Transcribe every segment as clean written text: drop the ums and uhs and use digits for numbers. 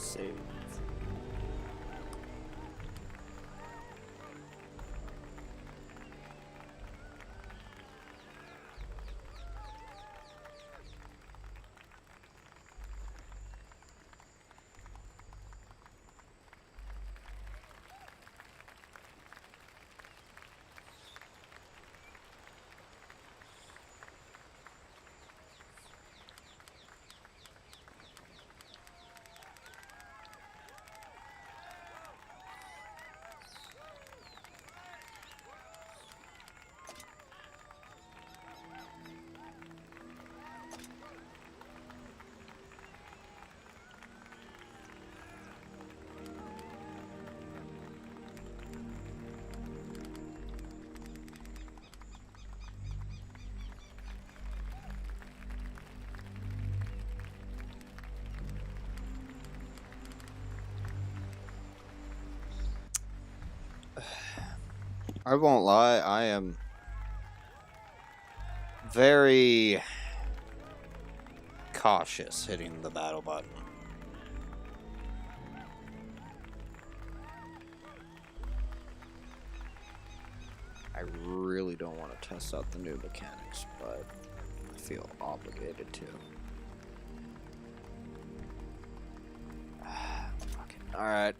save. I won't lie, I am very cautious hitting the battle button. I really don't want to test out the new mechanics, but I feel obligated to. Alright.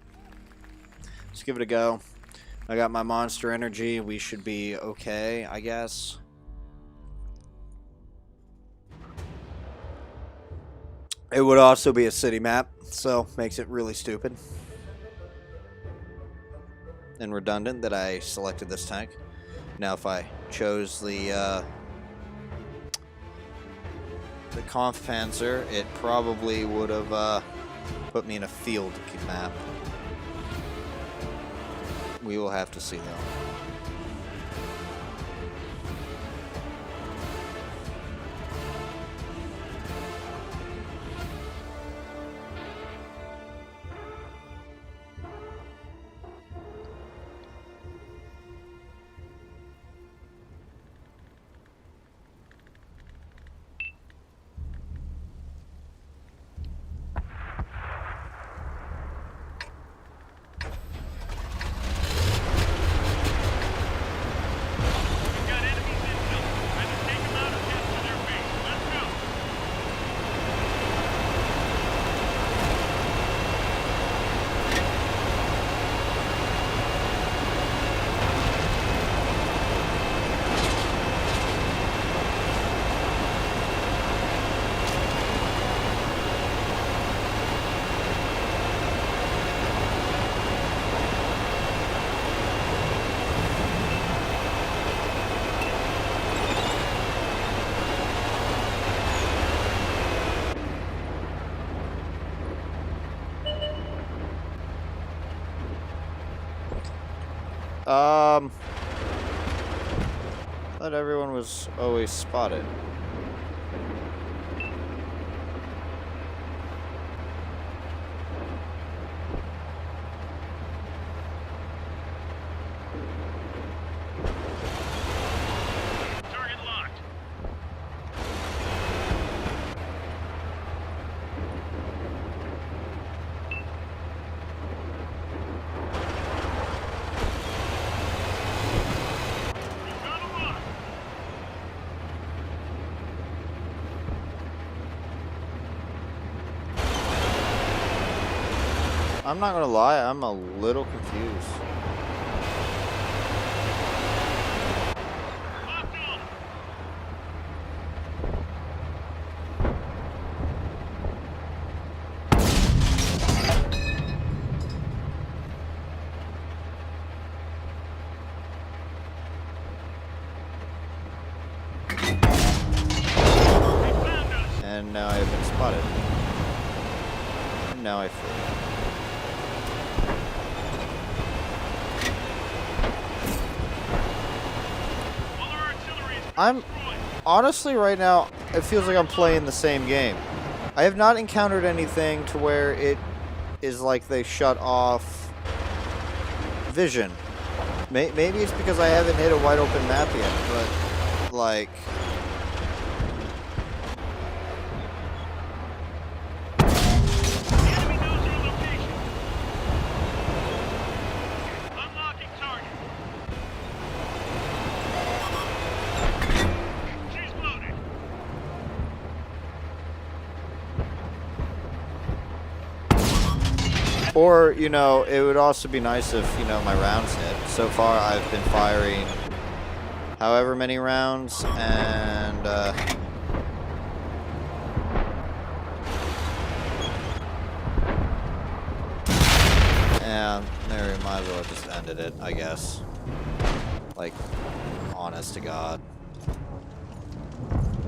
Let's give it a go. I got my monster energy. We should be okay, I guess. It would also be a city map, so makes it really stupid and redundant that I selected this tank. Now, if I chose the Kampfpanzer, it probably would have put me in a field map. We will have to see though. Thought everyone was always spotted. Target locked. I'm not gonna lie, I'm a little confused. And now I've been spotted. And now I flee. I'm honestly right now, it feels like I'm playing the same game. I have not encountered anything to where it is like they shut off vision. Maybe it's because I haven't hit a wide open map yet, but like Or, you know, it would also be nice if, you know, my rounds hit. So far, I've been firing however many rounds, and, and there, we might as well just ended it, I guess. Like, honest to God.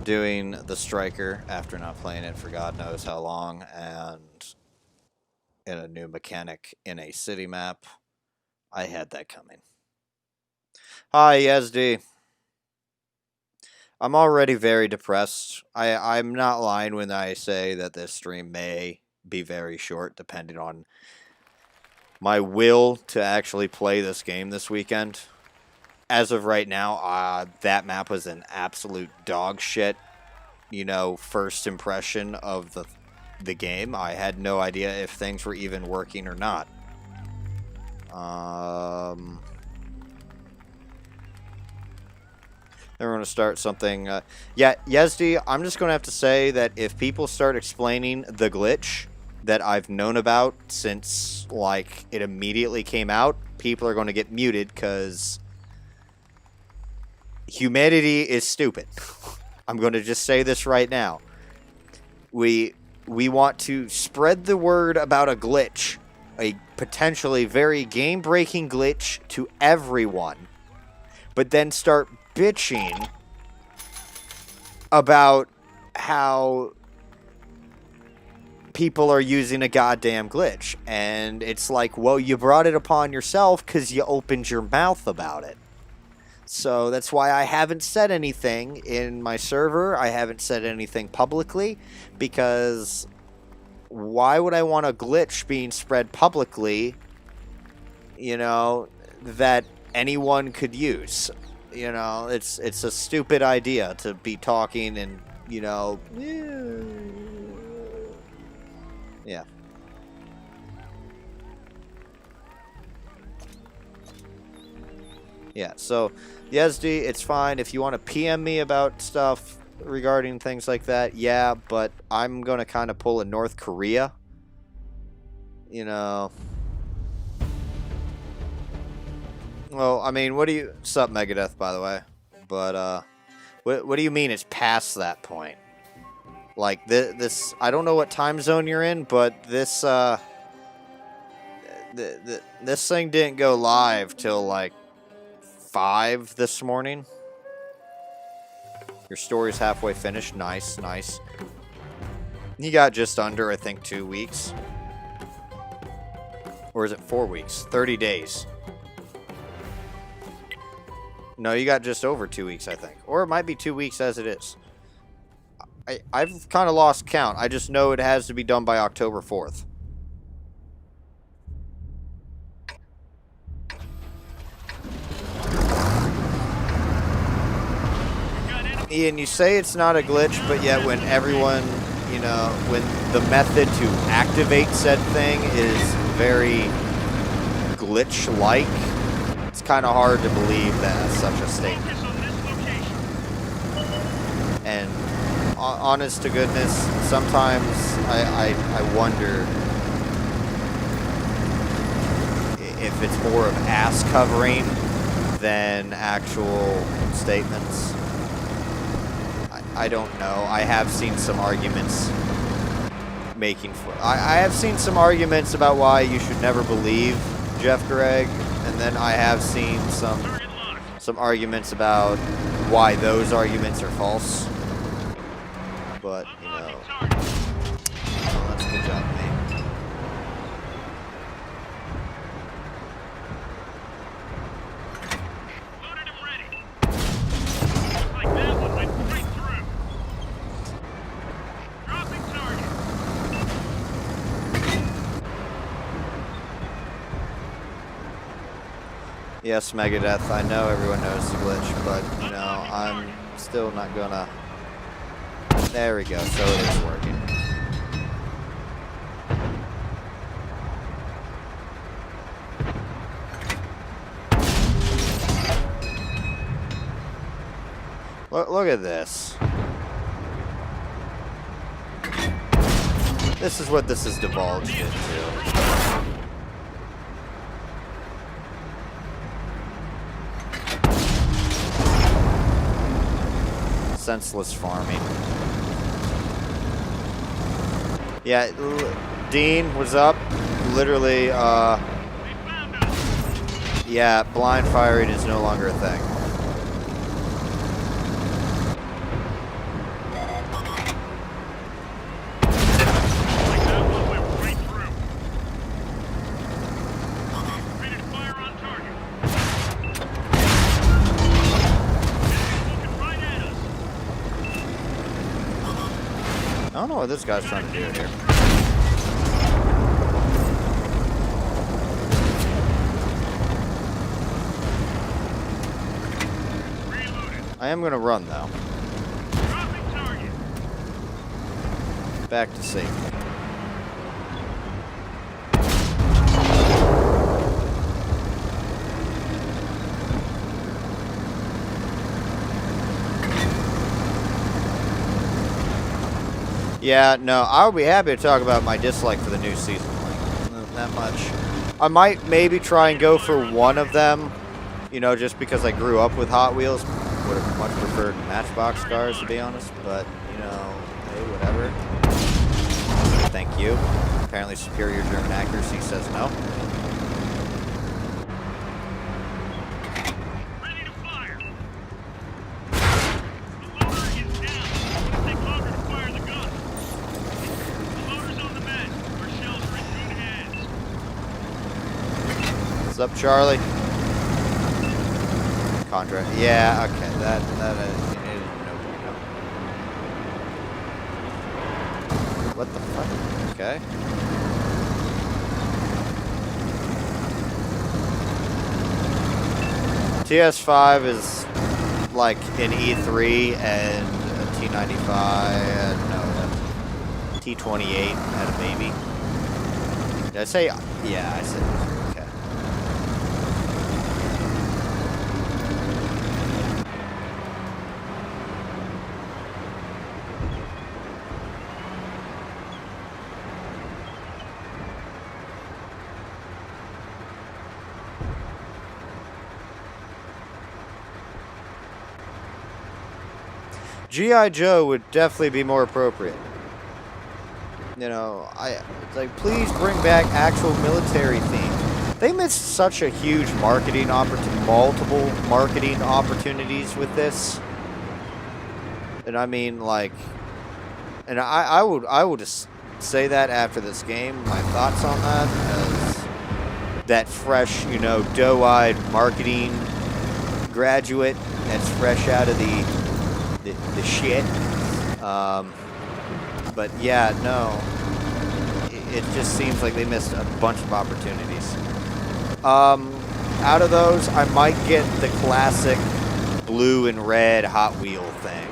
Doing the striker after not playing it for God knows how long, and in a new mechanic in a city map. I had that coming. Hi, Yezdi. I'm already very depressed. I'm not lying when I say that this stream may be very short, depending on my will to actually play this game this weekend. As of right now, that map was an absolute dog shit, you know, first impression of the game. I had no idea if things were even working or not. Then we're going to start something. Yeah, Yezdi, I'm just going to have to say that if people start explaining the glitch that I've known about since, like, it immediately came out, people are going to get muted because humanity is stupid. I'm going to just say this right now. We want to spread the word about a glitch, a potentially very game-breaking glitch, to everyone, but then start bitching about how people are using a goddamn glitch. And it's like, well, you brought it upon yourself because you opened your mouth about it. So that's why I haven't said anything in my server. I haven't said anything publicly, because why would I want a glitch being spread publicly, you know, that anyone could use? You know, it's a stupid idea to be talking and, you know, yeah. Yeah, so, Yezdi, it's fine. If you want to PM me about stuff regarding things like that, yeah, but I'm going to kind of pull a North Korea. You know. Well, I mean, what do you... Sup, Megadeth, by the way. But, what do you mean it's past that point? Like, this... I don't know what time zone you're in, but this, this thing didn't go live till, like, 5 this morning. Your story's halfway finished. Nice, nice. You got just under, I think, 2 weeks. Or is it 4 weeks? 30 days. No, you got just over 2 weeks, I think. Or it might be 2 weeks as it is. I've kind of lost count. I just know it has to be done by October 4th. Ian, you say it's not a glitch, but yet when everyone, you know, when the method to activate said thing is very glitch-like, it's kind of hard to believe that's such a statement. And honest to goodness, sometimes I wonder if it's more of ass covering than actual statements. I don't know. I have seen some arguments making for... I have seen some arguments about why you should never believe Jeff Gregg, and then I have seen some arguments about why those arguments are false. But, you know, well, that's a good job, mate. Yes, Megadeth, I know everyone knows the glitch, but, you know, I'm still not gonna... There we go, so it is working. Look at this. This is what this has divulged into. senseless farming. Yeah, Dean, what's up? Literally, They found us. yeah, blind firing is no longer a thing. Like that one went right through. Ready to fire on target. Enemy's looking right at us. I don't know what this guy's trying to do here. Reloaded. I am gonna run though. Dropping target. Back to safety. Yeah, no, I'll be happy to talk about my dislike for the new season. Like, not that much. I might maybe try and go for one of them, you know, just because I grew up with Hot Wheels. Would have much preferred Matchbox cars, to be honest, but, you know, hey, whatever. Thank you. Apparently superior German accuracy says no. Ready to fire. The loader is down. It's gonna take longer to fire the gun. The loader's on the mend. Our shells are in good hands. What's up, Charlie? Contract. Yeah, okay. That is no bueno. What the fuck? Okay. TS5 is like an E3 and a T95, no, a T28 had a baby. Did I say? Yeah, I said. Okay. G.I. Joe would definitely be more appropriate. You know, it's like, please bring back actual military theme. They missed such a huge marketing multiple marketing opportunities with this. And I mean, like, and I would just say that after this game, my thoughts on that, as that fresh, you know, doe-eyed marketing graduate that's fresh out of the shit. But yeah, no. It just seems like they missed a bunch of opportunities. Out of those, I might get the classic blue and red Hot Wheel thing.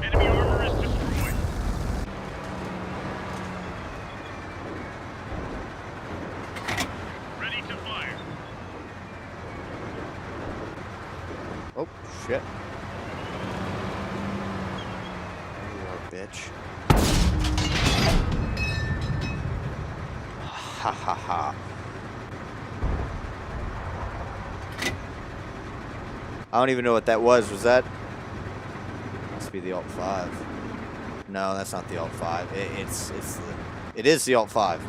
Enemy armor is destroyed. Ready to fire. Oh, shit. You are a bitch. Ha ha ha. I don't even know what that was. Was that? Must be the Alt 5. No, that's not the Alt 5. It is the Alt 5.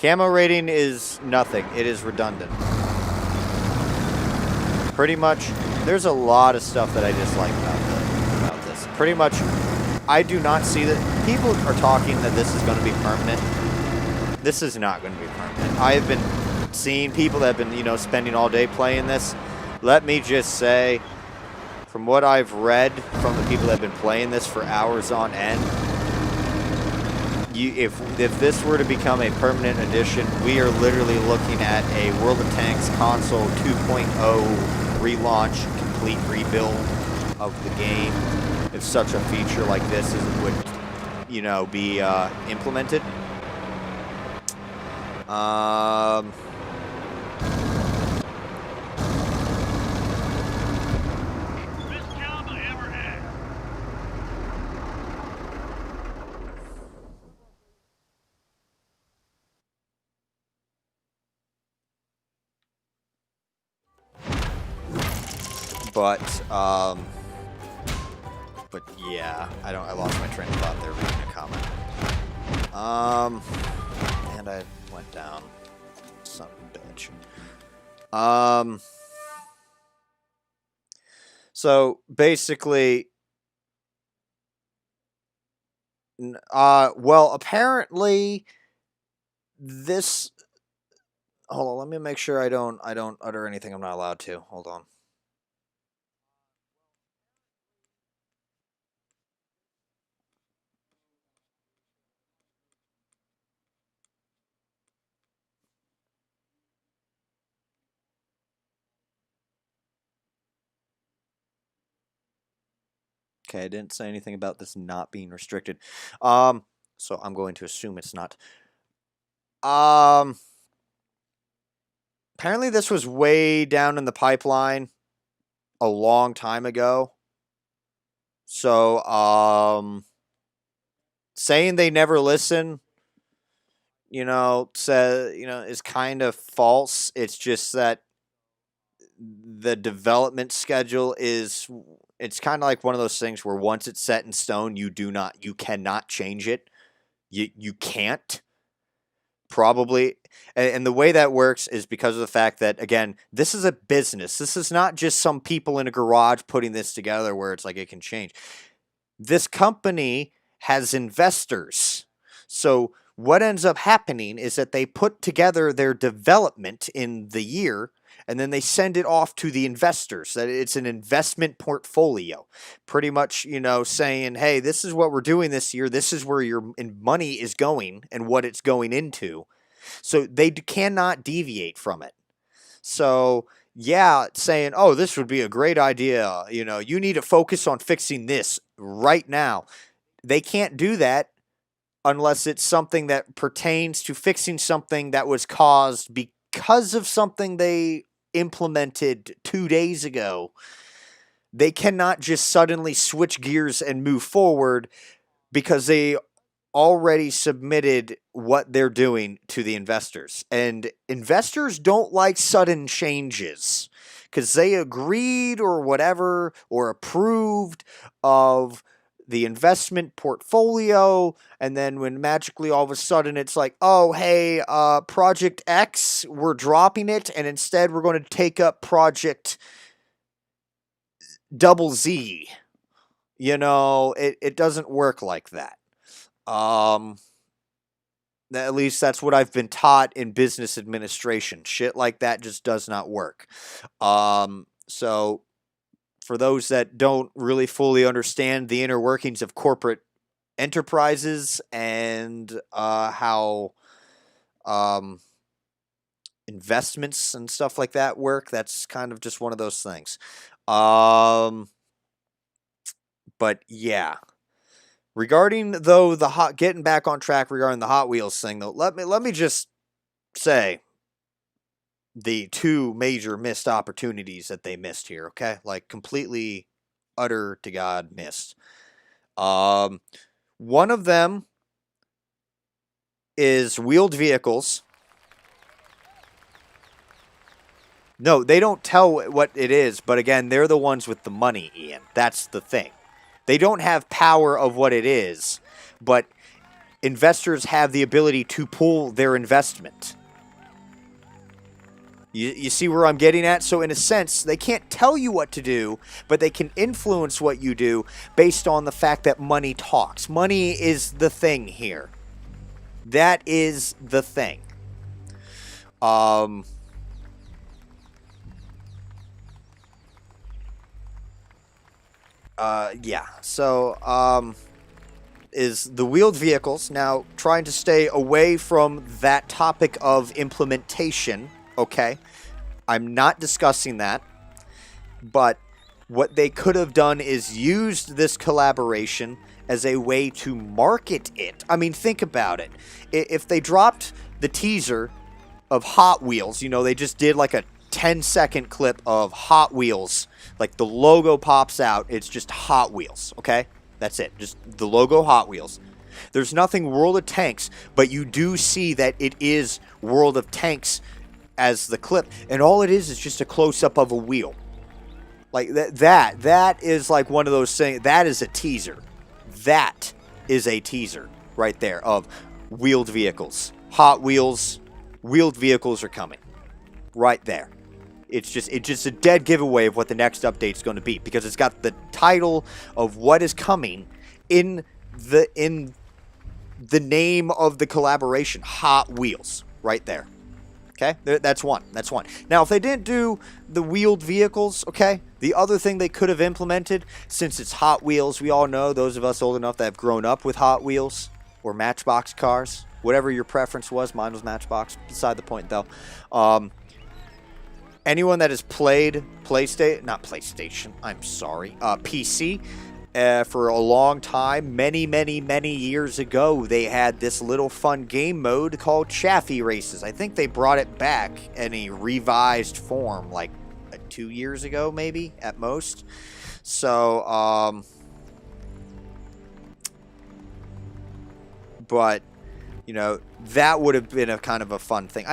Camo rating is nothing. It is redundant. Pretty much, there's a lot of stuff that I dislike about this. Pretty much, I do not see that. People are talking that this is going to be permanent. This is not going to be permanent. I have been seeing people that have been, you know, spending all day playing this. Let me just say, from what I've read from the people that have been playing this for hours on end, if this were to become a permanent addition, we are literally looking at a World of Tanks console 2.0 relaunch, complete rebuild of the game. If such a feature like this would, you know, be implemented. But yeah, I lost my train of thought there reading a comment. And I went down. Son of a bitch. So basically, well, apparently this. Hold on, let me make sure I don't utter anything I'm not allowed to. Hold on. Okay, I didn't say anything about this not being restricted. So I'm going to assume it's not. Apparently this was way down in the pipeline a long time ago. So, saying they never listen, is kind of false. It's just that the development schedule it's kind of like one of those things where once it's set in stone, you cannot change it. You can't. Probably. And the way that works is because of the fact that, again, this is a business. This is not just some people in a garage putting this together where it's like it can change. This company has investors. So what ends up happening is that they put together their development in the year and then they send it off to the investors. That it's an investment portfolio. Pretty much, saying, hey, this is what we're doing this year. This is where your money is going and what it's going into. So they cannot deviate from it. So, yeah, saying, oh, this would be a great idea. You need to focus on fixing this right now. They can't do that unless it's something that pertains to fixing something that was caused because of something they implemented 2 days ago. They cannot just suddenly switch gears and move forward because they already submitted what they're doing to the investors. And investors don't like sudden changes because they agreed or whatever or approved of the investment portfolio, and then when magically all of a sudden it's like, oh, hey, Project X, we're dropping it, and instead we're going to take up Project Double Z. It doesn't work like that. At least that's what I've been taught in business administration. Shit like that just does not work. So for those that don't really fully understand the inner workings of corporate enterprises and how investments and stuff like that work, that's kind of just one of those things. But yeah. Regarding though getting back on track regarding the Hot Wheels thing though, let me just say the two major missed opportunities that they missed here, okay? Like completely utter to God missed. One of them is wheeled vehicles. No, they don't tell what it is, but again, they're the ones with the money, Ian. That's the thing. They don't have power of what it is, but investors have the ability to pull their investment. You see where I'm getting at? So in a sense, they can't tell you what to do, but they can influence what you do based on the fact that money talks. Money is the thing here. That is the thing. Yeah. So, is the wheeled vehicles. Now, trying to stay away from that topic of implementation, okay? I'm not discussing that, but what they could have done is used this collaboration as a way to market it. I mean, think about it. If they dropped the teaser of Hot Wheels, they just did like a 10-second clip of Hot Wheels, like the logo pops out, it's just Hot Wheels, okay? That's it. Just the logo Hot Wheels. There's nothing World of Tanks, but you do see that it is World of Tanks as the clip. And all it is just a close-up of a wheel. Like that is like one of those things. That is a teaser. That is a teaser right there of wheeled vehicles. Hot Wheels, wheeled vehicles are coming. Right there. It's just a dead giveaway of what the next update is going to be, because it's got the title of what is coming in the name of the collaboration, Hot Wheels, right there. Okay, that's one. That's one. Now, if they didn't do the wheeled vehicles, okay, the other thing they could have implemented, since it's Hot Wheels, we all know, those of us old enough that have grown up with Hot Wheels or Matchbox cars, whatever your preference was, mine was Matchbox. Beside the point, though. Anyone that has played PC, for a long time, many years ago, they had this little fun game mode called Chaffee Races. I think they brought it back in a revised form like 2 years ago, maybe, at most. So, but, you know, that would have been a kind of a fun thing.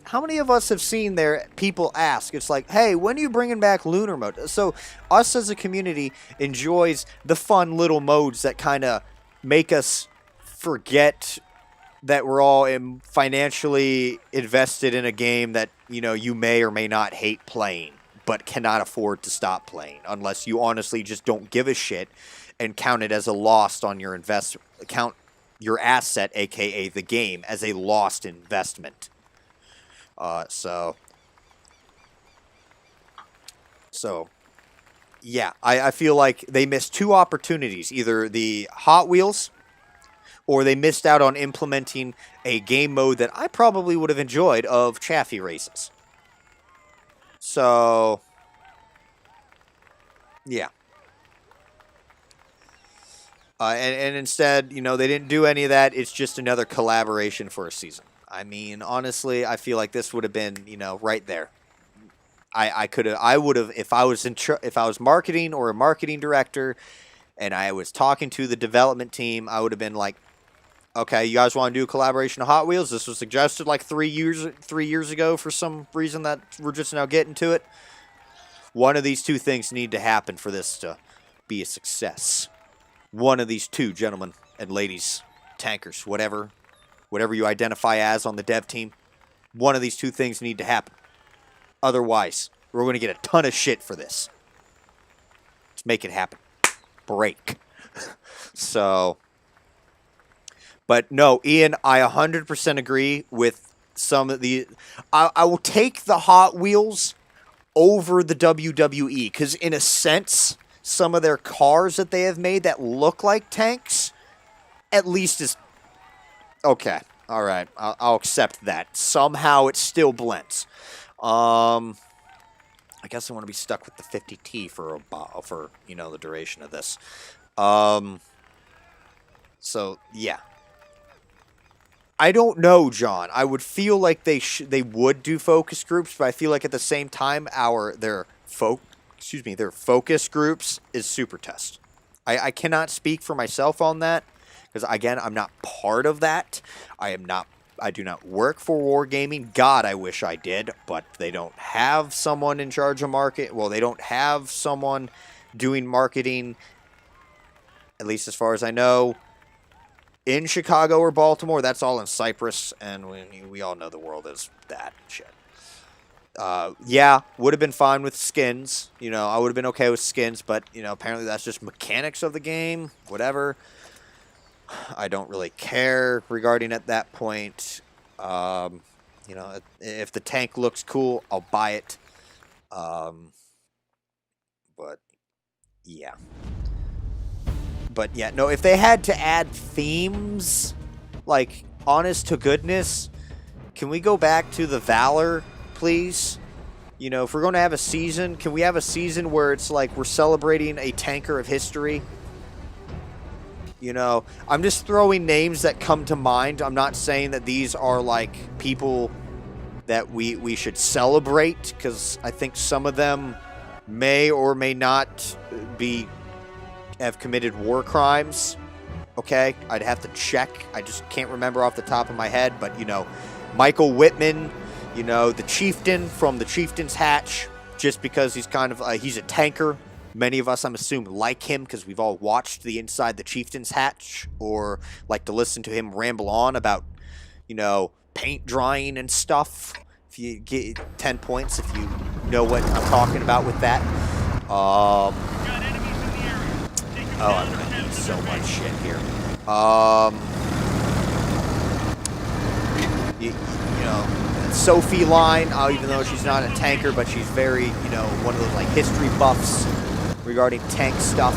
How many of us have seen people ask, it's like, hey, when are you bringing back lunar mode? So us as a community enjoys the fun little modes that kind of make us forget that we're all financially invested in a game that, you know, you may or may not hate playing, but cannot afford to stop playing unless you honestly just don't give a shit and count it as a loss on your investment. Count your asset, aka the game, as a lost investment. So yeah, I feel like they missed two opportunities, either the Hot Wheels or they missed out on implementing a game mode that I probably would have enjoyed of Chaffee Races. So yeah. And instead, you know, they didn't do any of that. It's just another collaboration for a season. I mean, honestly, I feel like this would have been, you know, right there. I would have, if I was marketing or a marketing director, and I was talking to the development team, I would have been like, okay, you guys want to do a collaboration of Hot Wheels? This was suggested like 3 years ago for some reason that we're just now getting to it. One of these two things need to happen for this to be a success. One of these two, gentlemen and ladies, tankers, whatever you identify as on the dev team, one of these two things need to happen. Otherwise, we're going to get a ton of shit for this. Let's make it happen. Break. So, but no, Ian, I 100% agree with some of the... I will take the Hot Wheels over the WWE, because in a sense, some of their cars that they have made that look like tanks, at least is... Okay, all right, I'll accept that. Somehow it still blends. I guess I want to be stuck with the 50T for you know, the duration of this. So yeah, I don't know, John. I would feel like they would do focus groups, but I feel like at the same time their focus groups is Super Test. I cannot speak for myself on that, because again, I'm not part of that. I do not work for Wargaming. God, I wish I did, but they don't have someone in charge of market. Well, they don't have someone doing marketing, at least as far as I know, in Chicago or Baltimore. That's all in Cyprus, and we all know the world is that shit. Yeah, would have been fine with skins. You know, I would have been okay with skins, but, you know, apparently that's just mechanics of the game. Whatever. I don't really care regarding at that point. You know, if the tank looks cool, I'll buy it. But, yeah. But, yeah, no, if they had to add themes, like, honest to goodness, can we go back to the Valor, please? You know, if we're going to have a season, can we have a season where it's like we're celebrating a tanker of history? You know, I'm just throwing names that come to mind. I'm not saying that these are like people that we should celebrate, because I think some of them may or may not have committed war crimes. Okay, I'd have to check. I just can't remember off the top of my head. But, you know, Michael Whitman, you know, the chieftain from the Chieftain's Hatch, just because he's kind of he's a tanker. Many of us, I'm assuming, like him because we've all watched the Inside the Chieftain's Hatch or like to listen to him ramble on about, you know, paint drying and stuff. If you get 10 points if you know what I'm talking about with that. Got enemies in the area. Take them Oh, down I'm or gonna capture need so their much base. shit here. You know, Sophie line, even though she's not a tanker, but she's very, you know, one of those like history buffs regarding tank stuff.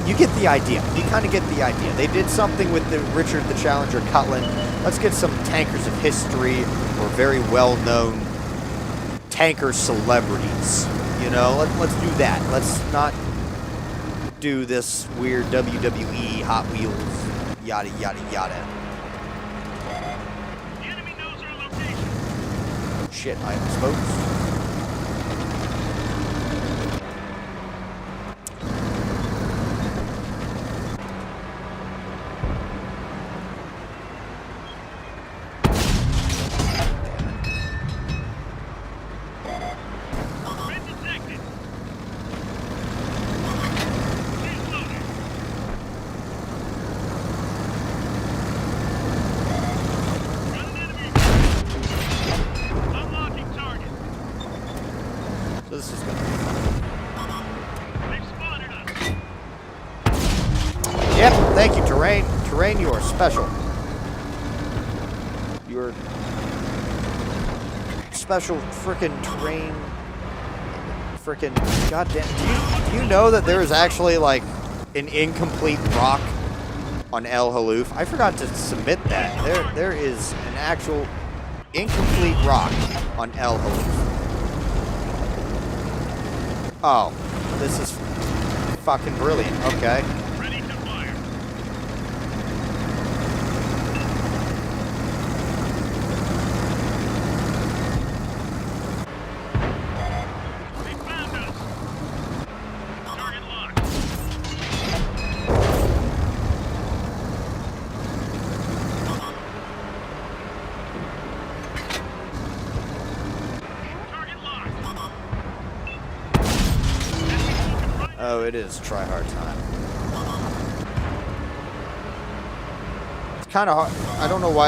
You get the idea. You kind of get the idea. They did something with the Richard the Challenger Cutlass. Let's get some tankers of history or very well-known tanker celebrities. You know, let's do that. Let's not do this weird WWE Hot Wheels yada yada yada. The enemy knows our location. Shit, I am exposed. Been detected. She's loaded. Got an enemy. Unlocking target. So this is gonna be fun. They've spotted us. Yep, thank you, Terrain. Terrain, you are special. You're special frickin' Terrain. Frickin' goddamn. Do you know that there is actually like an incomplete rock on El Haloof? I forgot to submit that. There is an actual incomplete rock on El Haloof. Oh, this is fucking brilliant. Okay. Ready to fire. They found us. Target locked. Target locked. Enemy moving right. Oh, it is try hard time. It's kind of hard. I don't know why